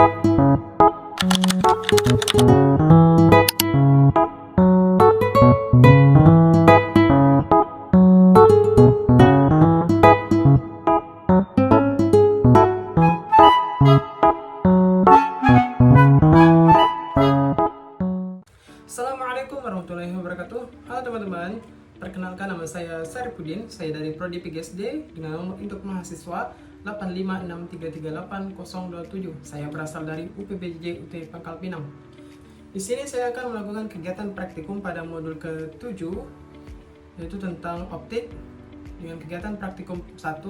Assalamualaikum warahmatullahi wabarakatuh. Halo teman-teman, perkenalkan nama saya Saripudin. Saya dari Prodi PGSD dengan nomor induk mahasiswa 85633380027. Saya berasal dari UPBJ UT Pangkal Pinang. Di sini saya akan melakukan kegiatan praktikum pada modul ke-7, yaitu tentang optik, dengan kegiatan praktikum 1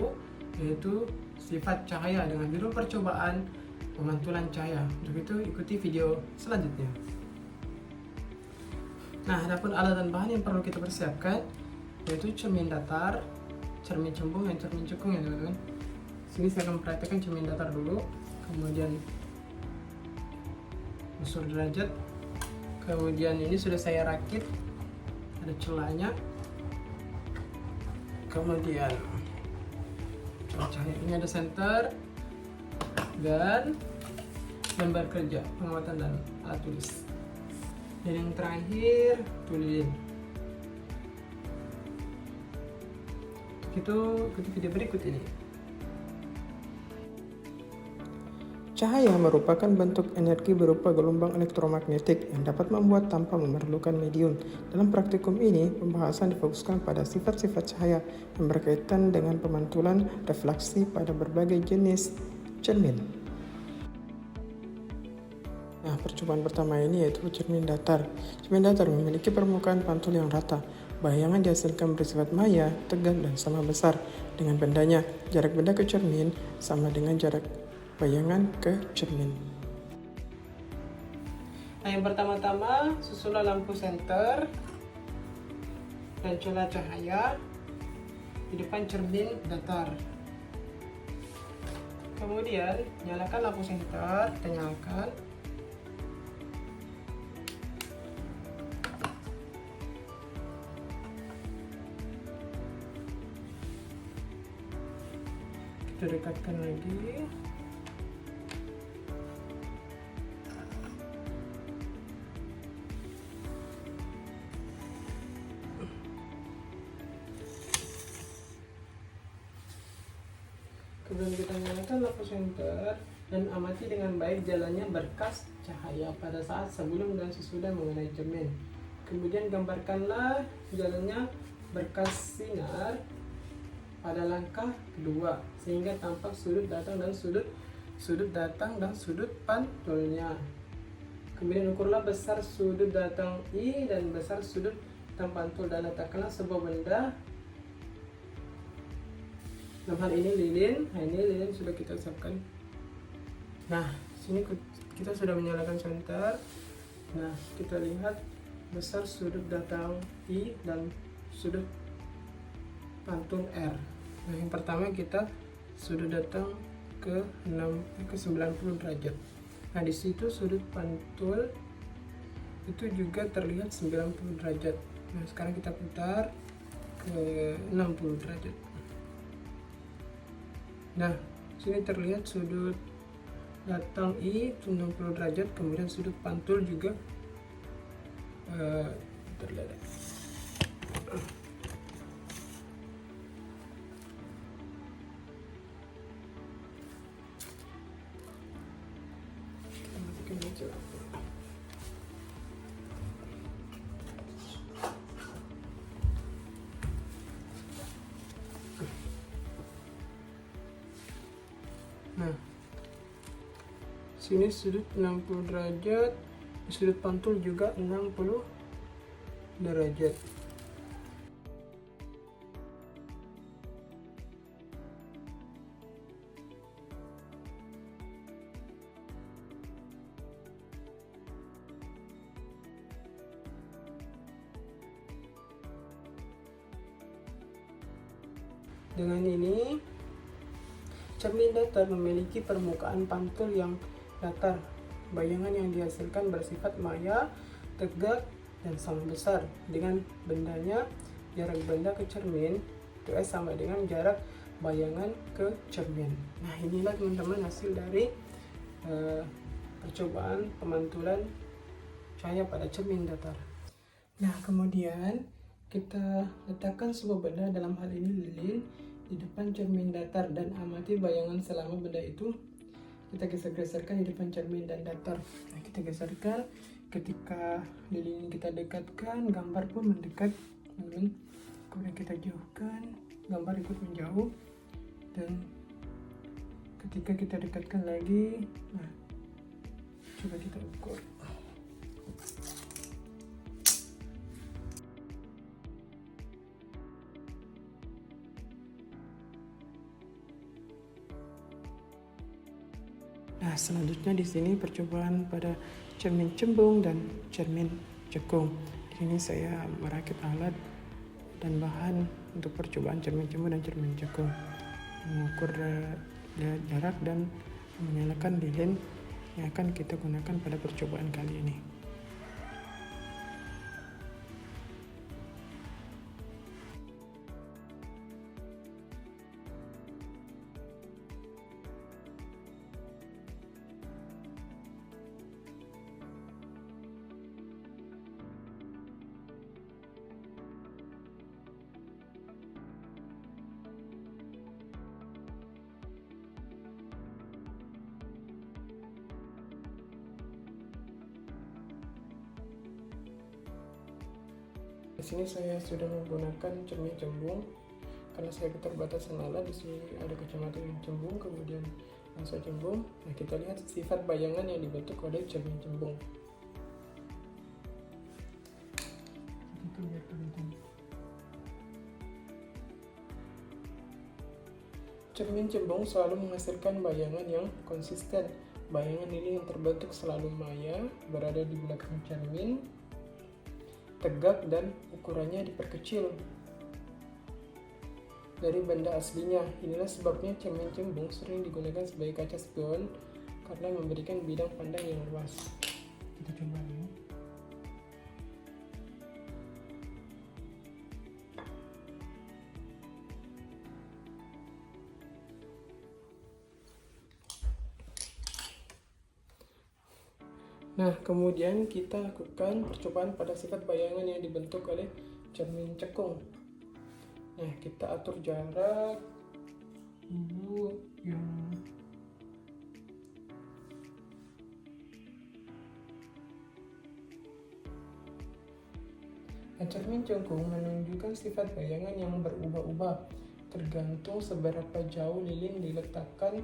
yaitu sifat cahaya dengan judul percobaan pemantulan cahaya. Untuk itu ikuti video selanjutnya. Nah, adapun alat dan bahan yang perlu kita persiapkan yaitu cermin datar, cermin cembung, dan cermin cekung ya teman-teman. Sini saya akan mempraktekkan cermin datar dulu, kemudian busur derajat, kemudian ini sudah saya rakit, ada celahnya, kemudian cahaya ini ada senter dan lembar kerja pengamatan dan alat tulis. Dan yang terakhir, tulin. Itu ikuti video berikut ini. Cahaya merupakan bentuk energi berupa gelombang elektromagnetik yang dapat membuat tanpa memerlukan medium. Dalam praktikum ini, pembahasan difokuskan pada sifat-sifat cahaya yang berkaitan dengan pemantulan refleksi pada berbagai jenis cermin. Nah, percobaan pertama ini yaitu cermin datar. Cermin datar memiliki permukaan pantul yang rata. Bayangan dihasilkan bersifat maya, tegak, dan sama besar dengan bendanya. Jarak benda ke cermin sama dengan jarak bayangan ke cermin. Nah, yang pertama-tama susunlah lampu senter dan celah cahaya di depan cermin datar. Kemudian nyalakan lampu senter, kita nyalakan. Kita dekatkan lagi. Kemudian kita nyalakan lampu senter dan amati dengan baik jalannya berkas cahaya pada saat sebelum dan sesudah mengenai cermin. Kemudian gambarkanlah jalannya berkas sinar pada langkah kedua sehingga tampak sudut datang dan sudut pantulnya. Kemudian ukurlah besar sudut datang I dan besar sudut datang pantul dan letakkanlah sebuah benda. Dalam hal ini lilin. Nah, ini lilin sudah kita siapkan. Nah, sini kita sudah menyalakan senter. Nah, kita lihat besar sudut datang I dan sudut pantul R. Nah, yang pertama kita sudut datang ke 90 derajat. Nah, di situ sudut pantul itu juga terlihat 90 derajat. Nah, sekarang kita putar ke 60 derajat. Nah, sini terlihat sudut datang I 90 derajat, kemudian sudut pantul juga terlihat. Nah, sini sudut 60 derajat, sudut pantul juga 60 derajat. Dengan ini, cermin datar memiliki permukaan pantul yang datar. Bayangan yang dihasilkan bersifat maya, tegak, dan sama besar. Dengan bendanya, jarak benda ke cermin itu S sama dengan jarak bayangan ke cermin. Nah, inilah teman-teman hasil dari percobaan pemantulan cahaya pada cermin datar. Nah, kemudian kita letakkan sebuah benda, dalam hal ini lilin, di depan cermin datar dan amati bayangan selama benda itu kita geser-geserkan di depan cermin dan datar. Nah, kita geserkan, ketika lilin kita dekatkan, gambar pun mendekat. Kemudian kita jauhkan, gambar ikut menjauh, dan ketika kita dekatkan lagi, nah coba kita ukur. Nah, selanjutnya di sini percobaan pada cermin cembung dan cermin cekung. Di sini saya merakit alat dan bahan untuk percobaan cermin cembung dan cermin cekung, mengukur jarak dan menyalakan lilin yang akan kita gunakan pada percobaan kali ini. Di sini saya sudah menggunakan cermin cembung karena saya keterbatasan alat. Di sini ada kacamata yang cembung, kemudian lensa cembung. Nah, kita lihat sifat bayangan yang dibentuk oleh cermin cembung. Itu biar kelihatan. Cermin cembung selalu menghasilkan bayangan yang konsisten. Bayangan ini yang terbentuk selalu maya, berada di belakang cermin, tegak, dan ukurannya diperkecil dari benda aslinya. Inilah sebabnya cermin cembung sering digunakan sebagai kaca spion karena memberikan bidang pandang yang luas. Kita coba ya. Nah, kemudian kita lakukan percobaan pada sifat bayangan yang dibentuk oleh cermin cekung. Nah, kita atur jarak dulu yang cermin cekung menunjukkan sifat bayangan yang berubah-ubah tergantung seberapa jauh lilin diletakkan.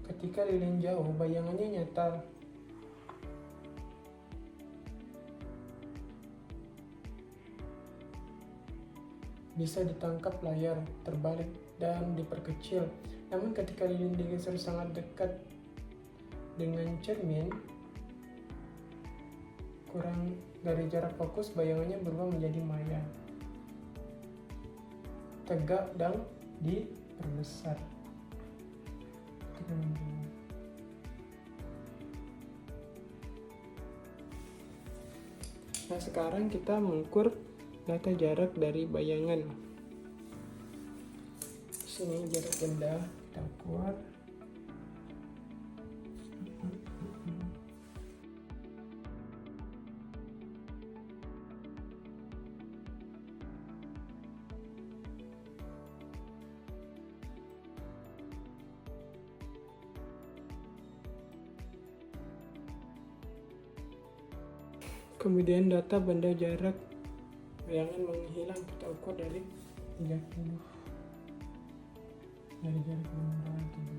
Ketika lilin jauh, bayangannya nyata. Bisa ditangkap layar, terbalik, dan diperkecil. Namun ketika lilin digeser sangat dekat dengan cermin, kurang dari jarak fokus, bayangannya berubah menjadi maya, tegak, dan diperbesar. Nah, sekarang kita mengukur data jarak dari bayangan. Di sini jarak benda kita ukur. Kemudian data benda jarak bayangan menghilang kita ukur dari 30, dari jarak benda 30.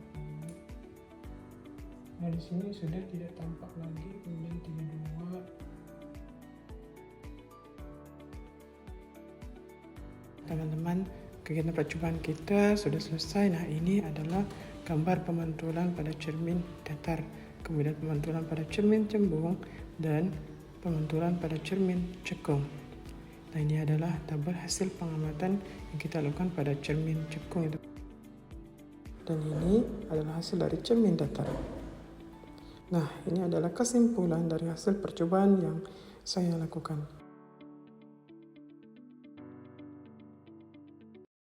Nah, di sini sudah tidak tampak lagi. Kemudian 32. Teman-teman, kegiatan percobaan kita sudah selesai. Nah, ini adalah gambar pemantulan pada cermin datar, kemudian pemantulan pada cermin cembung, dan pemantulan pada cermin cekung. Nah, ini adalah tabel hasil pengamatan yang kita lakukan pada cermin cekung itu. Dan ini adalah hasil dari cermin datar. Nah, ini adalah kesimpulan dari hasil percobaan yang saya lakukan.